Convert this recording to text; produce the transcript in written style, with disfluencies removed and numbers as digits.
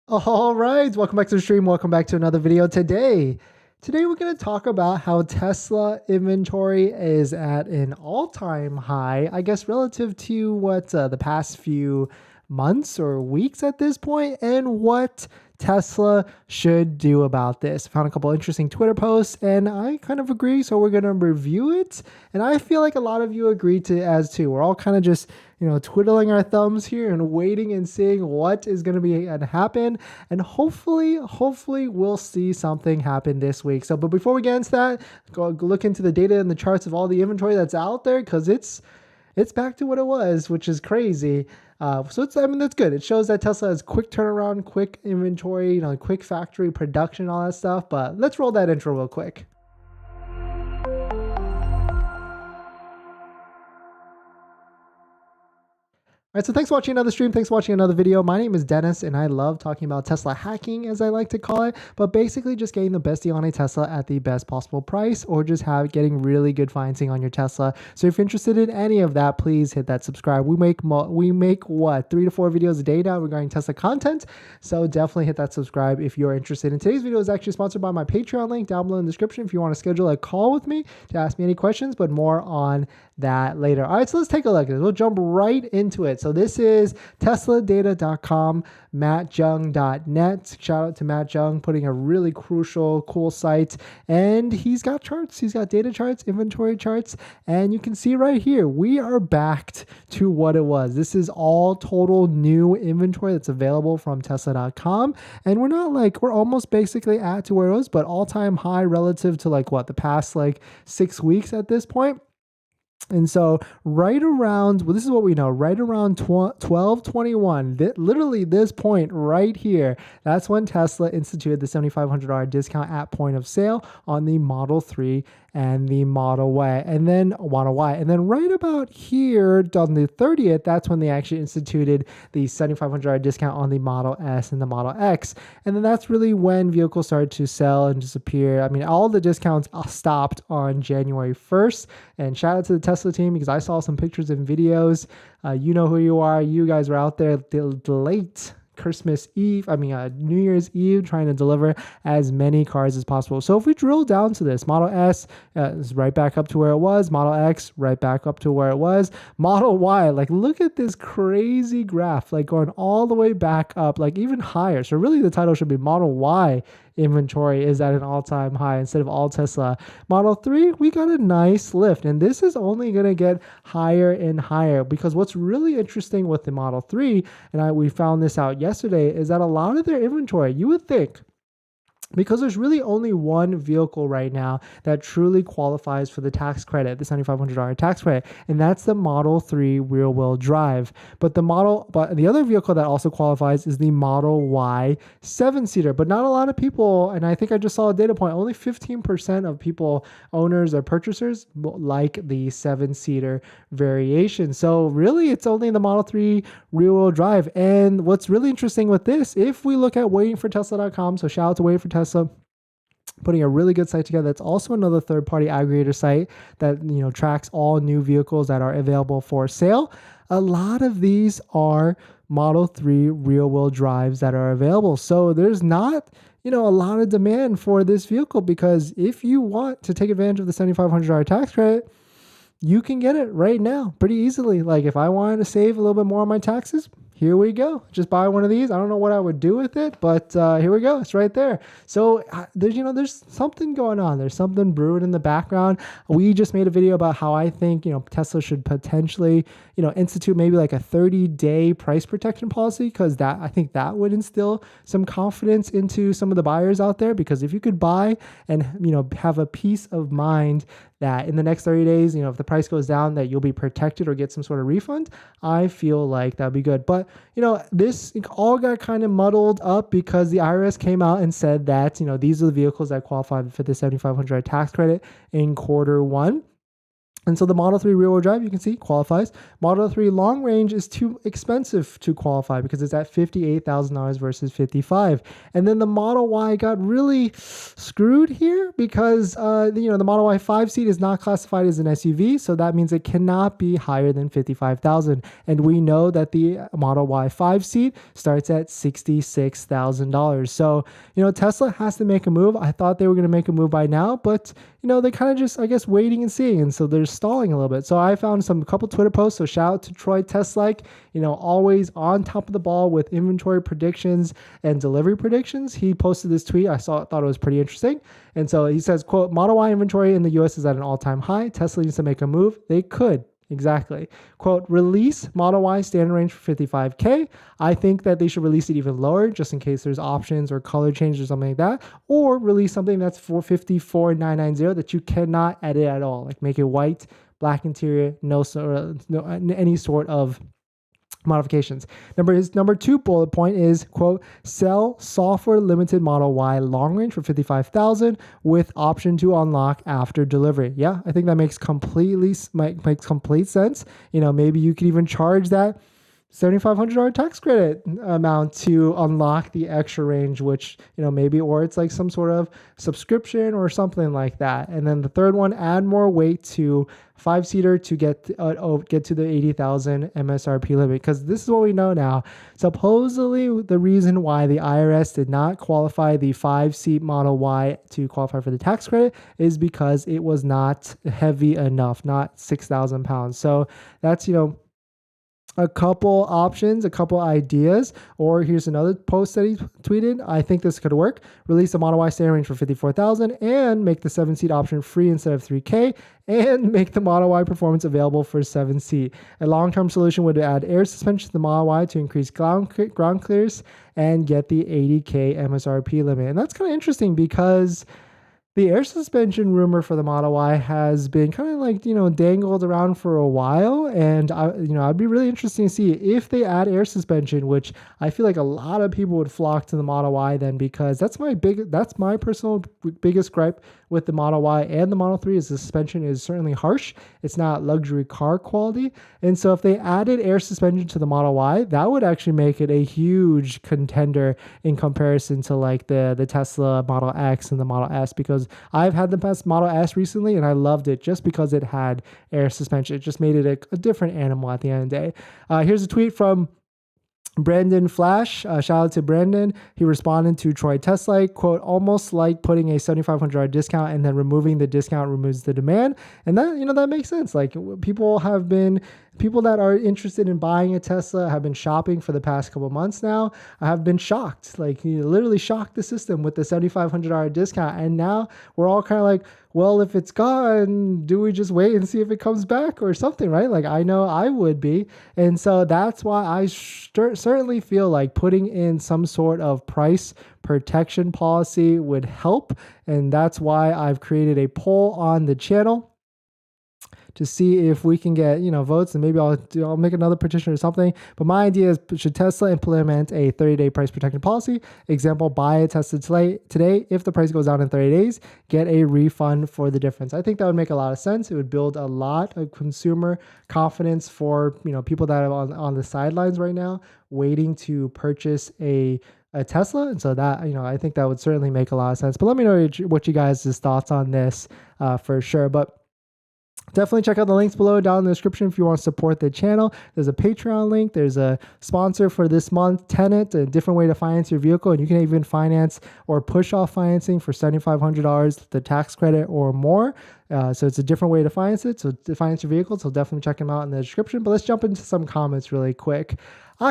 All right, welcome back to the stream. Welcome back to another video Today we're going to talk about how Tesla inventory is at an all-time high, I guess relative to what the past few months or weeks at this point, and what Tesla should do about this. I found a couple interesting Twitter posts and I kind of agree, so we're going to review it. And I feel like a lot of you agree to as too. We're all kind of just twiddling our thumbs here and waiting and seeing what is going to be happen. And hopefully we'll see something happen this week. So, but before we get into that, go look into the data and the charts of all the inventory that's out there, because it's back to what it was, which is crazy. That's good. It shows that Tesla has quick turnaround, quick inventory, quick factory production, all that stuff. But let's roll that intro real quick. All right, so thanks for watching another stream. Thanks for watching another video. My name is Dennis, and I love talking about Tesla hacking, as I like to call it, but basically just getting the best deal on a Tesla at the best possible price, or just getting really good financing on your Tesla. So if you're interested in any of that, please hit that subscribe. We make what, 3 to 4 videos a day now regarding Tesla content, so definitely hit that subscribe if you're interested. And today's video is actually sponsored by my Patreon link down below in the description if you want to schedule a call with me to ask me any questions, but more on that later. All right, so let's take a look at this. We'll jump right into it. So this is tesladata.com, mattjung.net. Shout out to Matt Jung, putting a really crucial, cool site. And he's got charts. He's got data charts, inventory charts. And you can see right here, we are backed to what it was. This is all total new inventory that's available from tesla.com. And we're almost basically at to where it was, but all-time high relative to the past 6 weeks at this point. And so right around, this is what we know, right around 1221, literally this point right here, that's when Tesla instituted the $7,500 discount at point of sale on the Model 3 and the Model Y. And then right about here on the 30th, that's when they actually instituted the $7,500 discount on the Model S and the Model X. And then that's really when vehicles started to sell and disappear. I mean, all the discounts stopped on January 1st. And shout out to the Tesla team, because I saw some pictures and videos. You know who you are. You guys were out there late New Year's Eve, trying to deliver as many cars as possible. So if we drill down to this, Model S is right back up to where it was. Model X, right back up to where it was. Model Y, look at this crazy graph, going all the way back up, even higher. So really the title should be Model Y inventory is at an all-time high instead of all Tesla. Model 3, we got a nice lift, and this is only going to get higher and higher, because what's really interesting with the Model 3, and we found this out yesterday, is that a lot of their inventory, you would think, because there's really only one vehicle right now that truly qualifies for the tax credit, the $7,500 tax credit, and that's the Model 3 rear-wheel drive. But the other vehicle that also qualifies is the Model Y 7-seater. But not a lot of people, and I think I just saw a data point, only 15% of owners or purchasers like the 7-seater variation. So really, it's only the Model 3 rear-wheel drive. And what's really interesting with this, if we look at waitingfortesla.com, so shout out to Waiting for Tesla, putting a really good site together. That's also another third-party aggregator site that tracks all new vehicles that are available for sale. A lot of these are Model 3 rear-wheel drives that are available. So there's not a lot of demand for this vehicle, because if you want to take advantage of the $7,500 tax credit, you can get it right now pretty easily. If I wanted to save a little bit more on my taxes, here we go. Just buy one of these. I don't know what I would do with it, but here we go. It's right there. So there's something going on. There's something brewing in the background. We just made a video about how I think, Tesla should potentially, institute maybe a 30-day price protection policy, because I think that would instill some confidence into some of the buyers out there. Because if you could buy and, have a peace of mind that in the next 30 days, if the price goes down, that you'll be protected or get some sort of refund, I feel like that'd be good. But, this all got kind of muddled up because the IRS came out and said that, these are the vehicles that qualify for the $7,500 tax credit in quarter one. And so the Model 3 rear-wheel drive, you can see, qualifies. Model 3 long range is too expensive to qualify because it's at $58,000 versus $55,000. And then the Model Y got really screwed here because the Model Y 5-seat is not classified as an SUV, so that means it cannot be higher than $55,000. And we know that the Model Y 5-seat starts at $66,000. So Tesla has to make a move. I thought they were going to make a move by now, but they kind of just, I guess, waiting and seeing. And so they're stalling a little bit. So I found a couple Twitter posts. So shout out to Troy Teslike, always on top of the ball with inventory predictions and delivery predictions. He posted this tweet. Thought it was pretty interesting. And so he says, quote, Model Y inventory in the US is at an all-time high. Tesla needs to make a move. They could. Exactly. Quote, release Model Y standard range for $55,000. I think that they should release it even lower just in case there's options or color change or something like that. Or release something that's for $54,990 that you cannot edit at all. Like make it white, black interior, no any sort of modifications. Number 2 bullet point is, quote, sell software limited Model Y long range for $55,000 with option to unlock after delivery. Yeah, I think that makes complete sense. Maybe you could even charge that $7,500 tax credit amount to unlock the extra range, which, maybe, or it's like some sort of subscription or something like that. And then the third one, add more weight to 5-seater to get to the 80,000 MSRP limit. Because this is what we know now. Supposedly, the reason why the IRS did not qualify the 5-seat Model Y to qualify for the tax credit is because it was not heavy enough, not 6,000 pounds. So that's, a couple options, a couple ideas. Or here's another post that he tweeted. I think this could work. Release the Model Y standard range for $54,000 and make the 7-seat option free instead of $3,000 and make the Model Y performance available for 7-seat. A long-term solution would add air suspension to the Model Y to increase ground clearance and get the $80,000 MSRP limit. And that's kind of interesting because the air suspension rumor for the Model Y has been kind of like, dangled around for a while. And I'd be really interested to see if they add air suspension, which I feel like a lot of people would flock to the Model Y then, because that's my personal biggest gripe with the Model Y and the Model 3 is the suspension is certainly harsh. It's not luxury car quality. And so if they added air suspension to the Model Y, that would actually make it a huge contender in comparison to like the Tesla Model X and the Model S, because I've had the best Model S recently and I loved it just because it had air suspension. It just made it a different animal at the end of the day. Here's a tweet from Brandon Flash, shout out to Brandon. He responded to Troy Teslike, quote, almost like putting a $7,500 discount and then removing the discount removes the demand. And that, that makes sense. Like people that are interested in buying a Tesla have been shopping for the past couple months now. I have been shocked, like literally shocked the system with the $7,500 discount. And now we're all kind of like, well, if it's gone, do we just wait and see if it comes back or something, right? Like I know I would be. And so that's why I certainly feel like putting in some sort of price protection policy would help. And that's why I've created a poll on the channel to see if we can get, votes, and maybe I'll make another petition or something. But my idea is, should Tesla implement a 30-day price protection policy? Example, buy a Tesla today. If the price goes down in 30 days, get a refund for the difference. I think that would make a lot of sense. It would build a lot of consumer confidence for, people that are on the sidelines right now waiting to purchase a Tesla. And so that, I think that would certainly make a lot of sense. But let me know what you guys' thoughts on this for sure. But definitely check out the links below down in the description if you want to support the channel. There's a Patreon link. There's a sponsor for this month, Tenet, a different way to finance your vehicle. And you can even finance or push off financing for $7,500, the tax credit or more. So it's a different way to finance it. So to finance your vehicle. So definitely check them out in the description. But let's jump into some comments really quick.